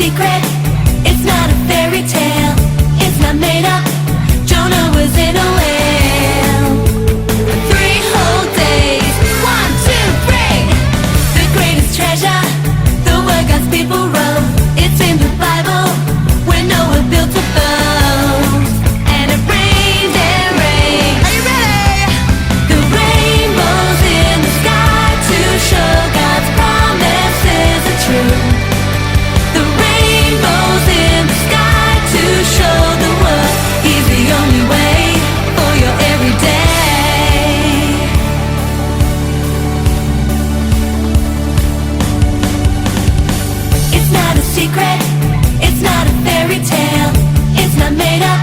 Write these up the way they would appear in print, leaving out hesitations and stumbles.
secret, it's not a fairy tale, it's not made up. Jonah was in a whale. 3 whole days, 1, 2, 3. The greatest treasure, the word God's people wrote. It's in the Bible, when Noah built a boat. And it rained and rained. Are you ready? The rainbows in the sky to show God's promises are true. The rainbows in the sky to show the world He's the only way for your everyday. It's not a secret, it's not a fairy tale, it's not made up.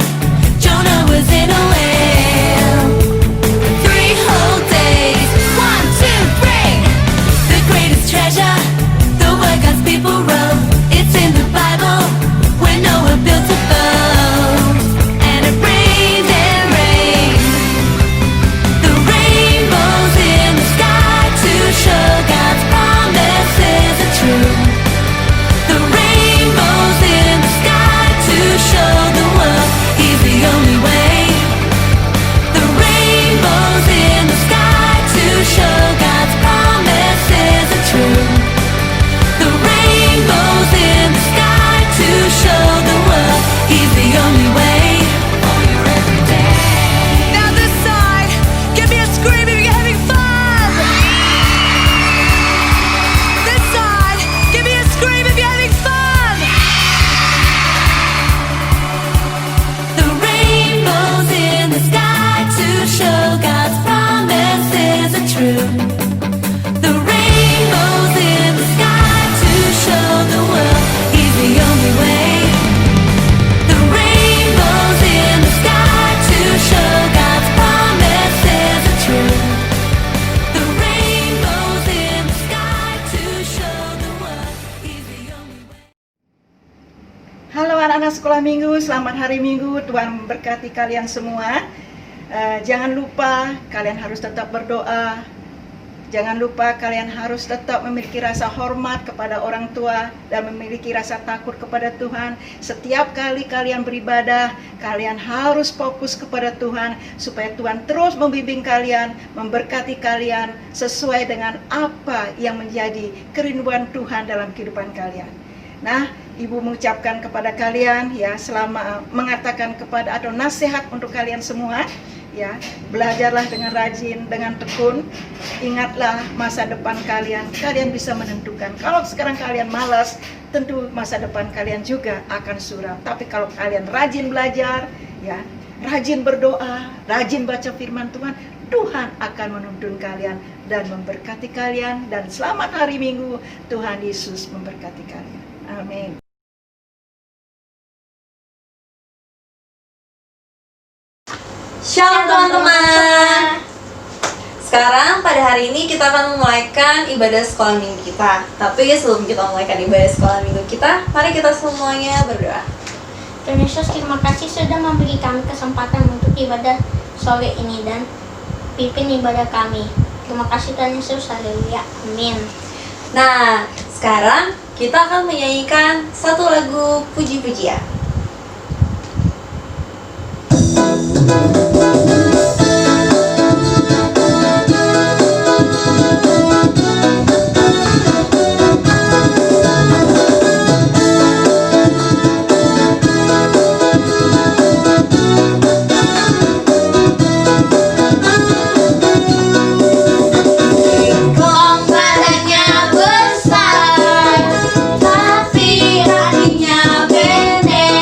Jonah was in a whale. 3 whole days, 1, 2, 3. The greatest treasure, the word God's people wrote. It's in the Bible, when Noah built a boat. And it rained and rained. The rainbows in the sky to show God's promises are true. The rainbows in the sky to show the world He's the only way. The rainbows in the sky to show God's promises are true. The rainbows in the sky to show the world He's the only way for your everyday. Now this side, give me a scream if you're having fun. This side, give me a scream if you're having fun. The rainbows in the sky to show God's promises are true. The rainbows in the sky to show the world He's the only way. The rainbows in the sky to show God's promises are true. The rainbows in the sky to show the world He's the only way. Halo anak-anak sekolah minggu, selamat hari minggu. Tuhan memberkati kalian semua. Jangan lupa kalian harus tetap berdoa. Jangan lupa kalian harus tetap memiliki rasa hormat kepada orang tua dan memiliki rasa takut kepada Tuhan. Setiap kali kalian beribadah, kalian harus fokus kepada Tuhan supaya Tuhan terus membimbing kalian, memberkati kalian sesuai dengan apa yang menjadi kerinduan Tuhan dalam kehidupan kalian. Nah, Ibu mengucapkan kepada kalian ya, selama mengatakan kepada atau nasihat untuk kalian semua ya, belajarlah dengan rajin, dengan tekun. Ingatlah masa depan kalian, kalian bisa menentukan. Kalau sekarang kalian malas, tentu masa depan kalian juga akan suram. Tapi kalau kalian rajin belajar ya, rajin berdoa, rajin baca firman Tuhan, Tuhan akan menuntun kalian dan memberkati kalian. Dan selamat hari Minggu, Tuhan Yesus memberkati kalian. Amin. Shalom teman-teman. Sekarang pada hari ini kita akan memulaikan ibadah sekolah minggu kita. Tapi sebelum kita memulaikan ibadah sekolah minggu kita, mari kita semuanya berdoa. Tuhan Yesus, terima kasih sudah memberi kami kesempatan untuk ibadah sore ini dan pimpin ibadah kami. Terima kasih Tuhan Yesus, haleluya, amin. Nah, sekarang kita akan menyanyikan satu lagu puji-pujian. Engkau badannya besar, tapi hatinya pendek.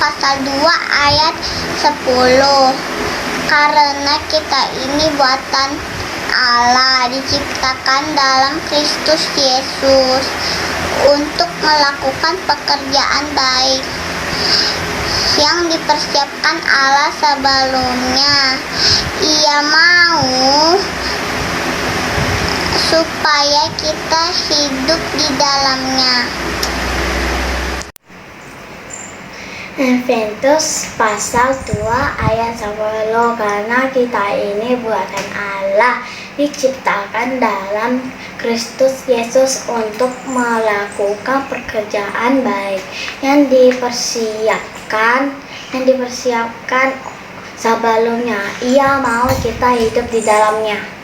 pasal 2 ayat 10. Karena kita ini buatan Allah, diciptakan dalam Kristus Yesus untuk melakukan pekerjaan baik yang dipersiapkan Allah sebelumnya. Ia mau supaya kita hidup di dalamnya. Efesus pasal 2 ayat 10. Karena kita ini buatan Allah, diciptakan dalam Kristus Yesus untuk melakukan pekerjaan baik yang dipersiapkan sebelumnya. Ia mau kita hidup di dalamnya.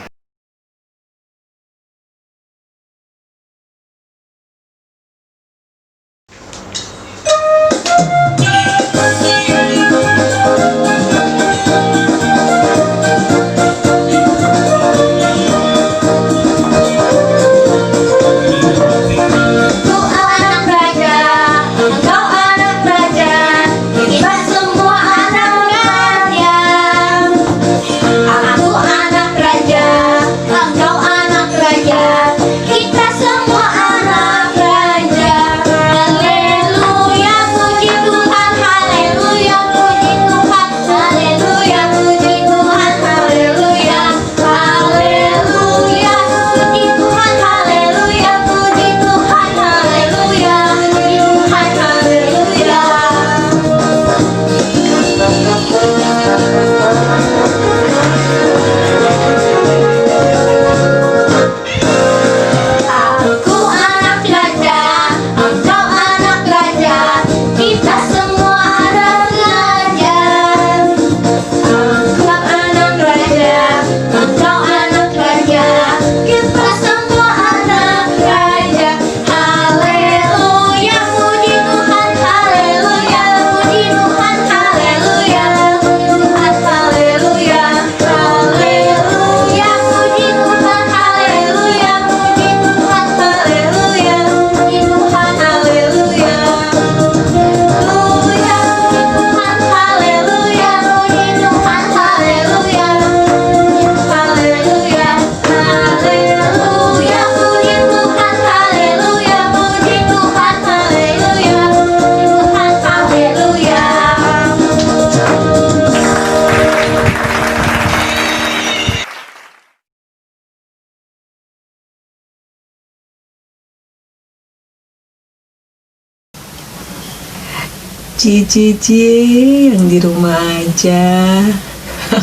Cici yang di rumah aja.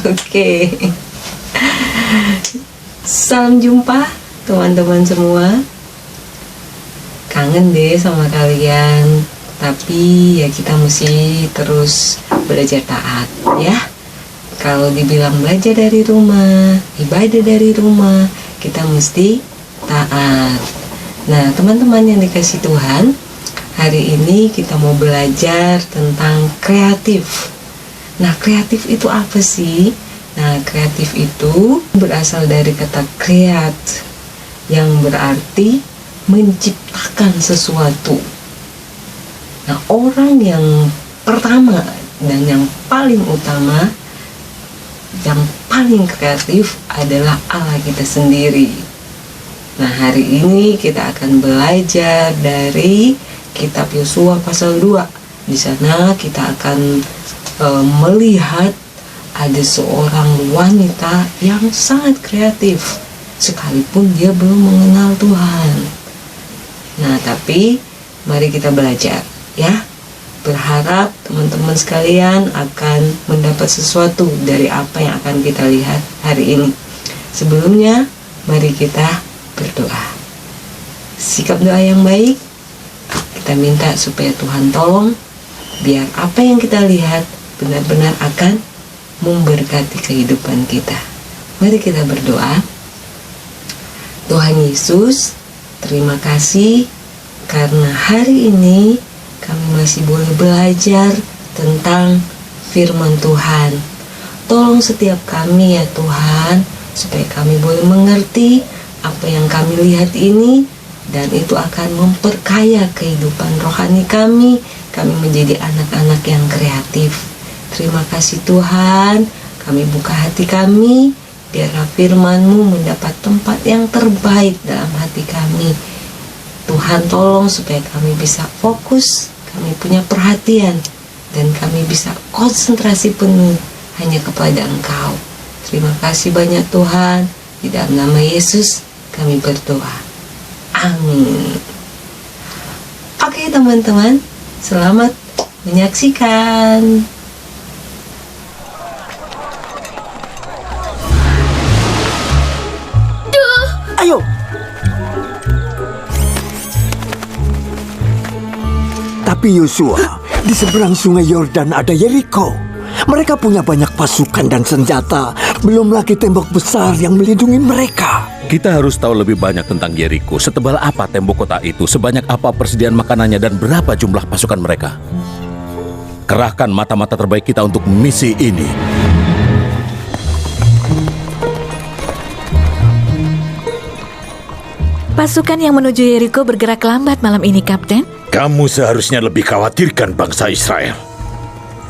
Oke. Salam jumpa teman-teman semua. Kangen deh sama kalian. Tapi ya kita mesti terus belajar taat ya. Kalau dibilang belajar dari rumah, ibadah dari rumah, kita mesti taat. Nah, teman-teman yang dikasih Tuhan, hari ini kita mau belajar tentang kreatif. Nah, kreatif itu apa sih? Nah, kreatif itu berasal dari kata create, yang berarti menciptakan sesuatu. Nah, orang yang pertama dan yang paling utama, yang paling kreatif adalah Allah kita sendiri. Nah, hari ini kita akan belajar dari Kitab Yosua pasal 2. Di sana kita akan melihat ada seorang wanita yang sangat kreatif sekalipun dia belum mengenal Tuhan. Nah, tapi mari kita belajar ya. Berharap teman-teman sekalian akan mendapat sesuatu dari apa yang akan kita lihat hari ini. Sebelumnya, mari kita berdoa. Sikap doa yang baik. Kita minta supaya Tuhan tolong biar apa yang kita lihat benar-benar akan memberkati kehidupan kita. Mari kita berdoa. Tuhan Yesus, terima kasih karena hari ini kami masih boleh belajar tentang firman Tuhan. Tolong setiap kami ya Tuhan, supaya kami boleh mengerti apa yang kami lihat ini, dan itu akan memperkaya kehidupan rohani kami, kami menjadi anak-anak yang kreatif. Terima kasih Tuhan, kami buka hati kami, biarlah firman-Mu mendapat tempat yang terbaik dalam hati kami. Tuhan tolong supaya kami bisa fokus, kami punya perhatian, dan kami bisa konsentrasi penuh hanya kepada Engkau. Terima kasih banyak Tuhan, di dalam nama Yesus kami berdoa. Amin. Oke teman-teman, selamat menyaksikan. Ayo. Tapi Yosua, di seberang sungai Yordan ada Yeriko. Mereka punya banyak pasukan dan senjata, belum lagi tembok besar yang melindungi mereka. Kita harus tahu lebih banyak tentang Yeriko. Setebal apa tembok kota itu, sebanyak apa persediaan makanannya, dan berapa jumlah pasukan mereka. Kerahkan mata-mata terbaik kita untuk misi ini. Pasukan yang menuju Yeriko bergerak lambat malam ini, Kapten. Kamu seharusnya lebih khawatirkan bangsa Israel.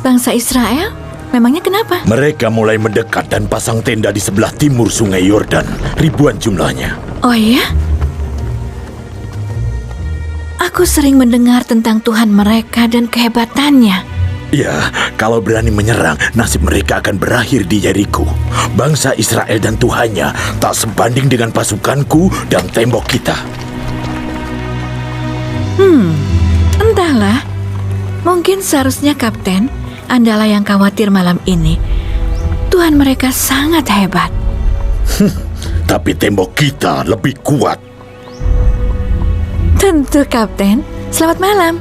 Bangsa Israel? Memangnya kenapa? Mereka mulai mendekat dan pasang tenda di sebelah timur sungai Yordan. Ribuan jumlahnya. Oh iya? Aku sering mendengar tentang Tuhan mereka dan kehebatannya. Ya, kalau berani menyerang, nasib mereka akan berakhir di Yeriko. Bangsa Israel dan Tuhannya tak sebanding dengan pasukanku dan tembok kita. Entahlah. Mungkin seharusnya Kapten, Andalah yang khawatir malam ini. Tuhan mereka sangat hebat. Tapi tembok kita lebih kuat. Tentu, Kapten. Selamat malam.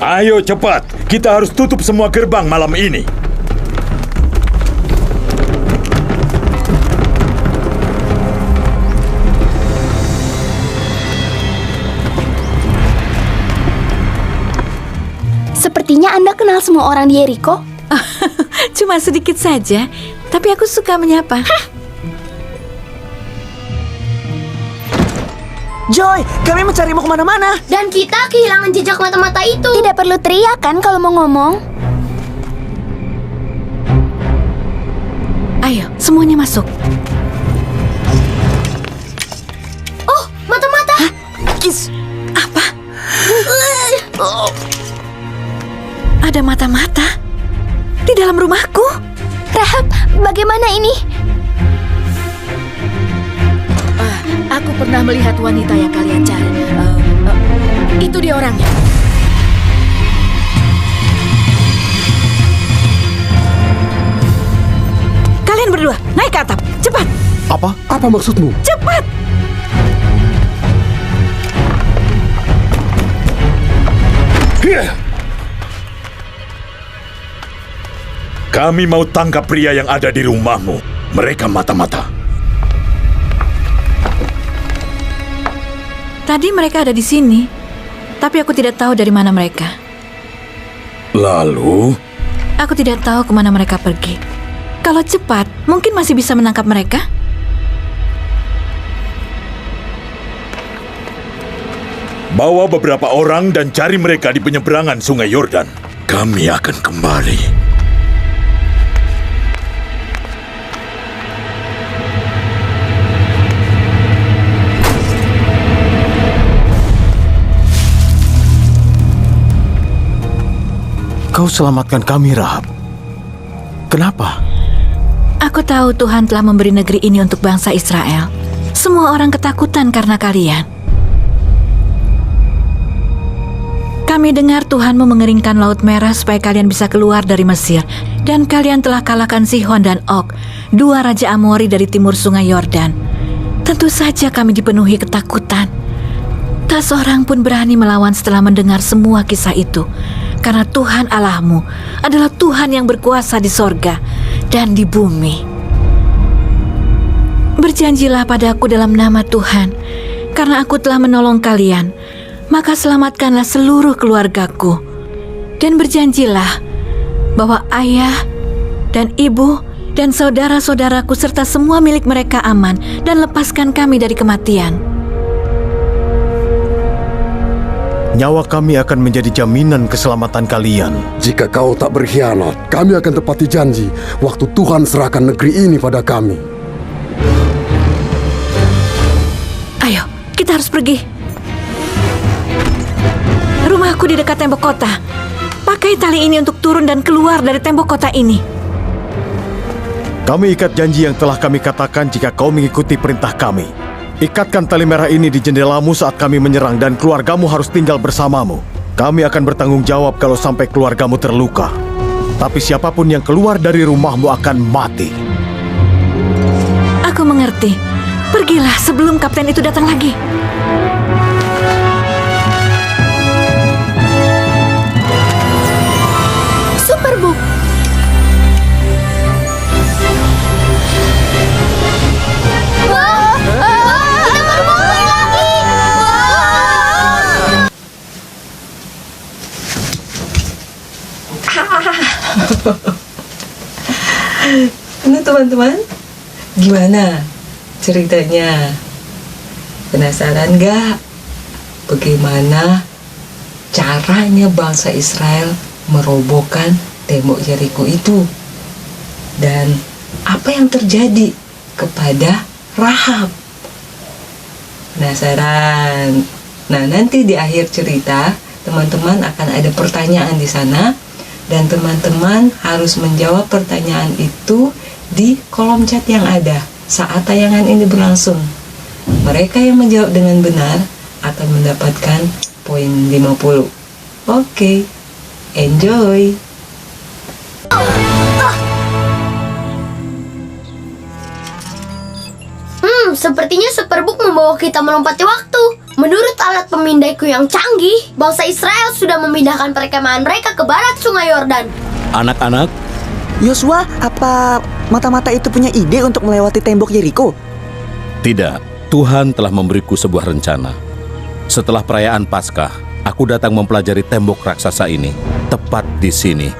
Ayo cepat, kita harus tutup semua gerbang malam ini. Sepertinya Anda kenal semua orang di Yeriko. Cuma sedikit saja, tapi aku suka menyapa. Joy, kami mencarimu kemana-mana. Dan kita kehilangan jejak mata-mata itu. Tidak perlu teriak kan kalau mau ngomong. Ayo, semuanya masuk. Oh, mata-mata. Kis. Apa? Ada mata-mata di dalam rumahku. Rahab, bagaimana ini? Aku pernah melihat wanita yang kalian cari. Itu dia orangnya. Kalian berdua, naik ke atap. Cepat. Apa? Apa maksudmu? Cepat. Kami mau tangkap pria yang ada di rumahmu. Mereka mata-mata. Tadi mereka ada di sini, tapi aku tidak tahu dari mana mereka. Lalu? Aku tidak tahu kemana mereka pergi. Kalau cepat, mungkin masih bisa menangkap mereka. Bawa beberapa orang dan cari mereka di penyeberangan sungai Yordan. Kami akan kembali. Kau selamatkan kami, Rahab. Kenapa? Aku tahu Tuhan telah memberi negeri ini untuk bangsa Israel. Semua orang ketakutan karena kalian. Kami dengar Tuhanmu mengeringkan Laut Merah supaya kalian bisa keluar dari Mesir. Dan kalian telah kalahkan Sihon dan Og, dua raja Amori dari timur sungai Yordan. Tentu saja kami dipenuhi ketakutan. Tak seorang pun berani melawan setelah mendengar semua kisah itu. Karena Tuhan Allahmu adalah Tuhan yang berkuasa di sorga dan di bumi. Berjanjilah padaku dalam nama Tuhan, karena aku telah menolong kalian, maka selamatkanlah seluruh keluargaku. Dan berjanjilah bahwa ayah dan ibu dan saudara-saudaraku serta semua milik mereka aman, dan lepaskan kami dari kematian. nyawa kami akan menjadi jaminan keselamatan kalian. Jika kau tak berkhianat, kami akan tepati janji waktu Tuhan serahkan negeri ini pada kami. Ayo, kita harus pergi. Rumahku di dekat tembok kota. Pakai tali ini untuk turun dan keluar dari tembok kota ini. Kami ikat janji yang telah kami katakan jika kau mengikuti perintah kami. Ikatkan tali merah ini di jendelamu saat kami menyerang dan keluargamu harus tinggal bersamamu. Kami akan bertanggung jawab kalau sampai keluargamu terluka. Tapi siapapun yang keluar dari rumahmu akan mati. Aku mengerti. Pergilah sebelum kapten itu datang lagi. Superbook. Nah teman-teman, gimana ceritanya? Penasaran gak? Bagaimana caranya bangsa Israel merobohkan tembok Yeriko itu? Dan apa yang terjadi kepada Rahab? Penasaran? Nah, nanti di akhir cerita teman-teman akan ada pertanyaan di sana dan teman-teman harus menjawab pertanyaan itu di kolom chat yang ada saat tayangan ini berlangsung. Mereka yang menjawab dengan benar akan mendapatkan poin 50. Oke, enjoy! Sepertinya Superbook membawa kita melompati waktu. Menurut alat pemindaiku yang canggih, bangsa Israel sudah memindahkan perkemahan mereka ke barat Sungai Yordan. Anak-anak, Yosua, apa mata-mata itu punya ide untuk melewati tembok Yeriko? tidak. Tuhan telah memberiku sebuah rencana. Setelah perayaan Paskah, aku datang mempelajari tembok raksasa ini, tepat di sini.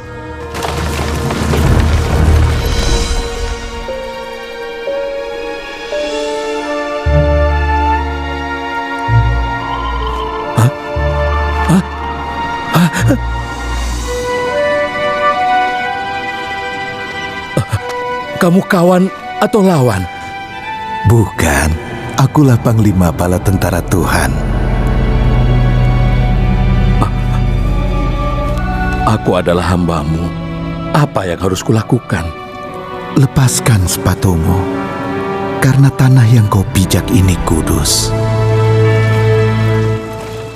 Kamu kawan atau lawan? Bukan, akulah panglima bala tentara Tuhan. Aku adalah hamba-Mu. Apa yang harus kulakukan? Lepaskan sepatumu, karena tanah yang kau pijak ini kudus.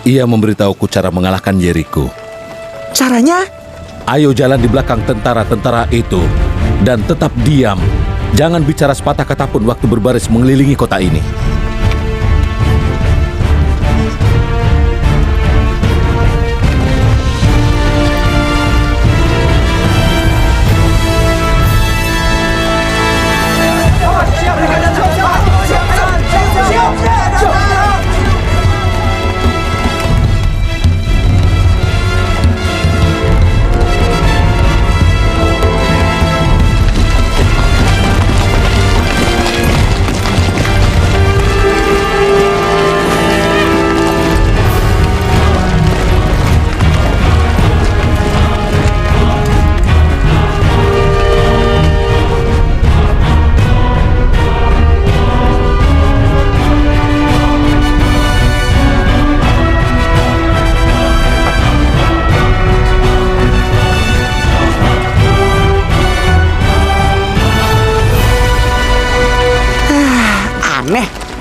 Ia memberitahuku cara mengalahkan Yeriko. Caranya? Ayo jalan di belakang tentara-tentara itu. Dan tetap diam. Jangan bicara sepatah kata pun waktu berbaris mengelilingi kota ini.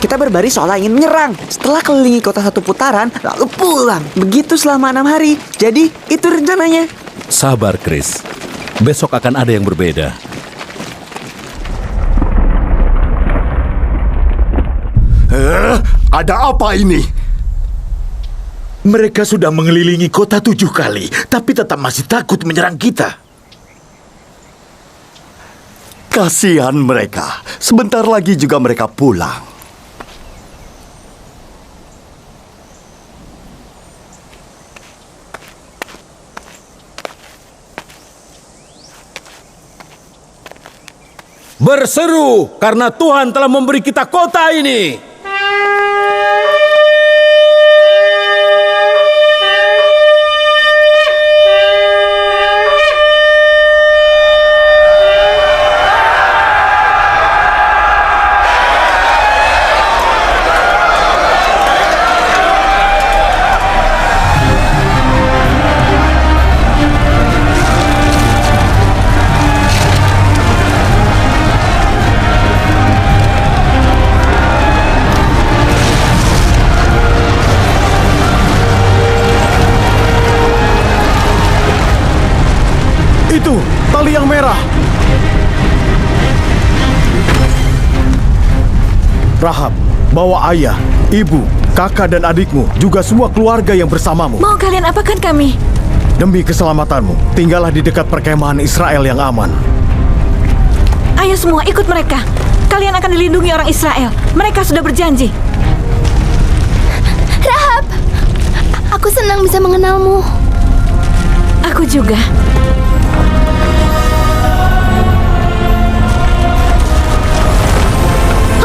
Kita berbaris seolah ingin menyerang. Setelah kelilingi kota satu putaran, lalu pulang. Begitu selama 6 hari. Jadi, itu rencananya. Sabar, Chris. Besok akan ada yang berbeda. Ada apa ini? Mereka sudah mengelilingi kota 7 kali, tapi tetap masih takut menyerang kita. Kasihan mereka. Sebentar lagi juga mereka pulang. Berseru karena Tuhan telah memberi kita kota ini. Rahab, bawa ayah, ibu, kakak dan adikmu, juga semua keluarga yang bersamamu. Mau kalian apakan kami? Demi keselamatanmu, tinggallah di dekat perkemahan Israel yang aman. Ayo semua ikut mereka. Kalian akan dilindungi orang Israel. Mereka sudah berjanji. Rahab, aku senang bisa mengenalmu. Aku juga.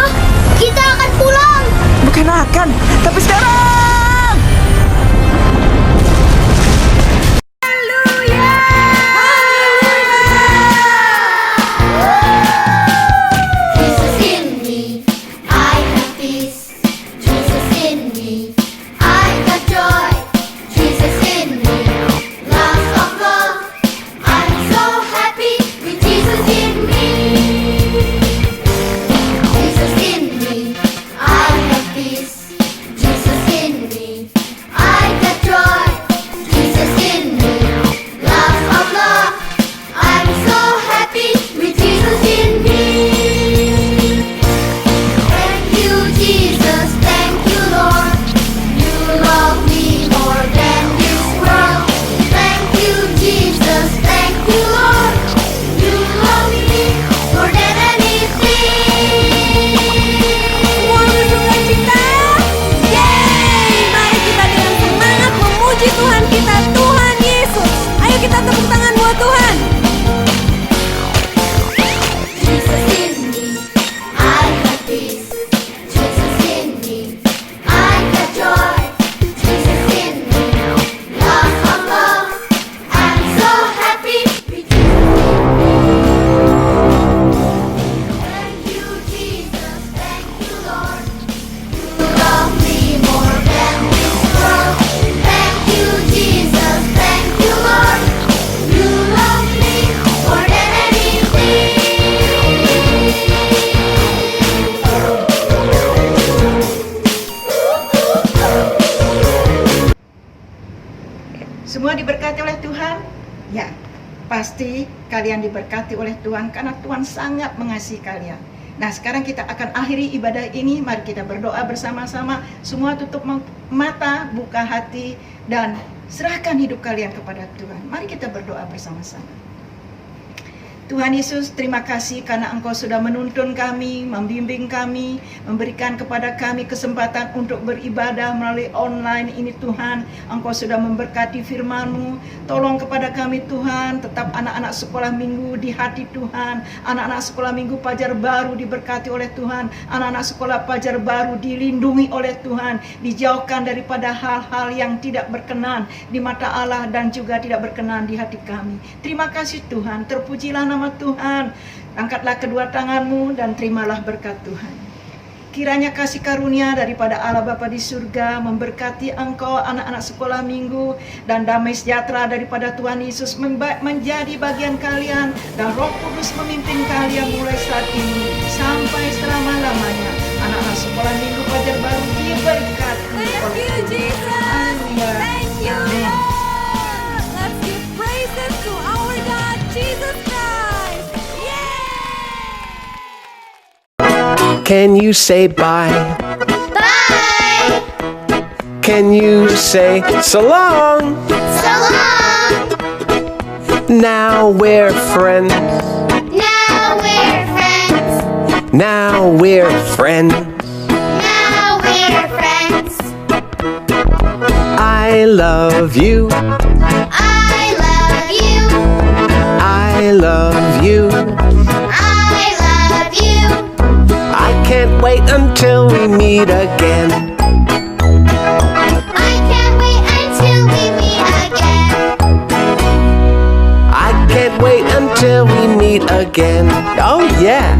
Hah? Kita akan pulang. Bukan akan, tapi sekarang. Jesus in me, I have peace. Jesus in me, I got joy. Jesus in me, lots of love. I'm so happy with Jesus in me. Jesus in me, I have peace. Jesus in me, I got joy. Jesus in me, lots of love. I'm so happy with Jesus in me. Thank you, Jesus. Thank you, Lord. You love me more than this world. Thank you, Jesus. Thank you, Lord. You love me more than anything. Semua bersuka cita. Yeay! Mari kita dengan semangat memuji Tuhan kita, Tuhan Yesus. Ayo kita tepuk tangan buat Tuhan. Jesus in me, I have peace. Jesus in me, I got joy. Jesus in me, lots of love. I'm so happy with Jesus in me. Thank you, Jesus. Thank you, Lord. You love me more than this world. Thank you, Jesus. Thank you, Lord. You love me more than anything. Semua diberkati oleh Tuhan? Ya, pasti kalian diberkati oleh Tuhan karena Tuhan sangat mengasihi kalian. Nah, sekarang kita akan akhiri ibadah ini. Mari kita berdoa bersama-sama. Semua tutup mata, buka hati, dan serahkan hidup kalian kepada Tuhan. Mari kita berdoa bersama-sama. Tuhan Yesus, terima kasih karena Engkau sudah menuntun kami, membimbing kami, memberikan kepada kami kesempatan untuk beribadah melalui online ini Tuhan. Engkau sudah memberkati firman-Mu. Tolong kepada kami Tuhan, tetap anak-anak sekolah minggu di hati Tuhan. Anak-anak sekolah minggu Pajar Baru diberkati oleh Tuhan. Anak-anak sekolah Pajar Baru dilindungi oleh Tuhan. Dijauhkan daripada hal-hal yang tidak berkenan di mata Allah dan juga tidak berkenan di hati kami. Terima kasih Tuhan, terpujilah nama Tuhan. Angkatlah kedua tanganmu dan terimalah berkat Tuhan. Kiranya kasih karunia daripada Allah Bapa di surga memberkati engkau, anak-anak sekolah minggu, dan damai sejahtera daripada Tuhan Yesus menjadi bagian kalian, dan Roh Kudus memimpin kalian mulai saat ini sampai selama-lamanya. Anak-anak sekolah minggu Pajar Baru diberkati oleh Tuhan. Haleluya. Amin. Let's give praises to our God, Jesus Christ. Can you say bye? Bye. Can you say so long? So long. Now we're friends. Now we're friends. Now we're friends. Now we're friends. I love you. I love you. I love you. I love you. I can't wait until we meet again. I can't wait until we meet again. I can't wait until we meet again. Oh yeah.